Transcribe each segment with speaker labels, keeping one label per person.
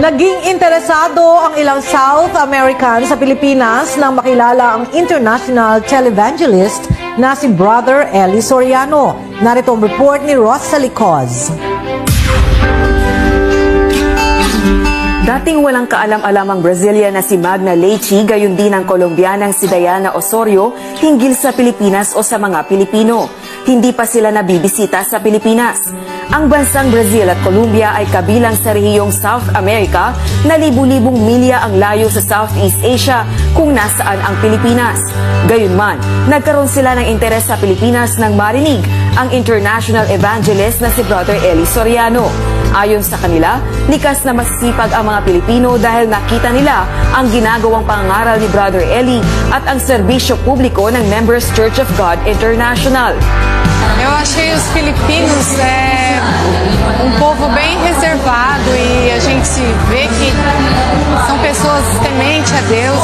Speaker 1: Naging interesado ang ilang South American sa Pilipinas nang makilala ang international televangelist na si Brother Eli Soriano. Narito ang report ni Ross Salicos.
Speaker 2: Dating walang kaalam-alamang Brazilian na si Magna Leite, gayon din ang Colombianang si Diana Osorio, hinggil sa Pilipinas o sa mga Pilipino. Hindi pa sila nabibisita sa Pilipinas. Ang bansang Brazil at Colombia ay kabilang sa rehiyong South America na libu-libong milya ang layo sa Southeast Asia kung nasaan ang Pilipinas. Gayunman, nagkaroon sila ng interes sa Pilipinas nang marinig ang international evangelist na si Brother Eli Soriano. Ayon sa kanila, likas na masisipag ang mga Pilipino dahil nakita nila ang ginagawang pangangaral ni Brother Eli at ang serbisyo publiko ng Members Church of God International.
Speaker 3: Eu achei os filipinos um povo bem reservado e a gente vê que são pessoas tementes a Deus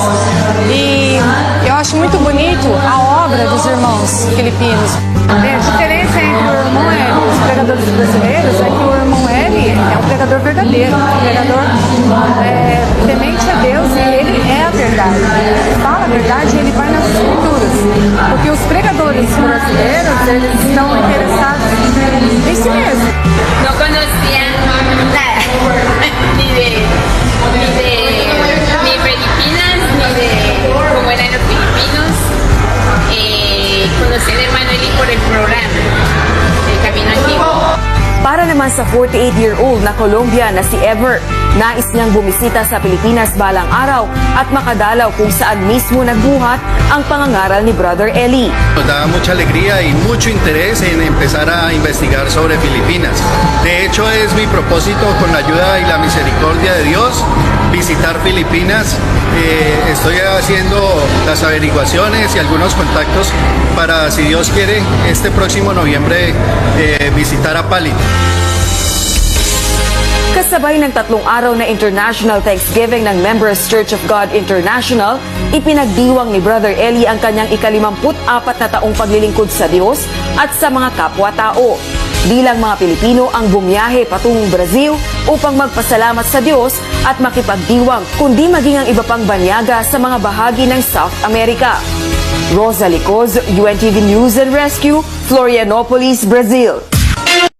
Speaker 3: e eu acho muito bonito a obra dos irmãos filipinos. A diferença entre o irmão Eli e os pregadores brasileiros é que o irmão Eli é um pregador verdadeiro, um pregador temente a Deus e ele é a verdade. Ele fala a verdade e ele vai nas escrituras. Porque os pregadores brasileiros, eles estão interessados em si mesmo.
Speaker 4: No conocía nada, ni Filipinas, ni de cómo eran los filipinos. Conocí al hermano Eli por el programa, El Camino Antiguo.
Speaker 2: Para naman sa 48-year-old na Colombian na si Ever, nais niyang bumisita sa Pilipinas balang araw at makadalaw kung saan mismo nagbuhat ang pangangaral ni Brother Eli.
Speaker 5: Nos da mucha alegría y mucho interés en empezar a investigar sobre Filipinas. De hecho, es mi propósito, con la ayuda y la misericordia de Dios, visitar Filipinas. Estoy haciendo las averiguaciones y algunos contactos para, si Dios quiere, este próximo noviembre visitar a Pali.
Speaker 2: Kasabay ng 3 araw na International Thanksgiving ng Members Church of God International, ipinagdiwang ni Brother Eli ang kanyang ika-54 na taong paglilingkod sa Diyos at sa mga kapwa-tao. Bilang mga Pilipino ang bumiyahe patungong Brazil upang magpasalamat sa Diyos at makipagdiwang kundi maging ang iba pang banyaga sa mga bahagi ng South America. Rosa Salicos, UNTV News and Rescue, Florianopolis, Brazil.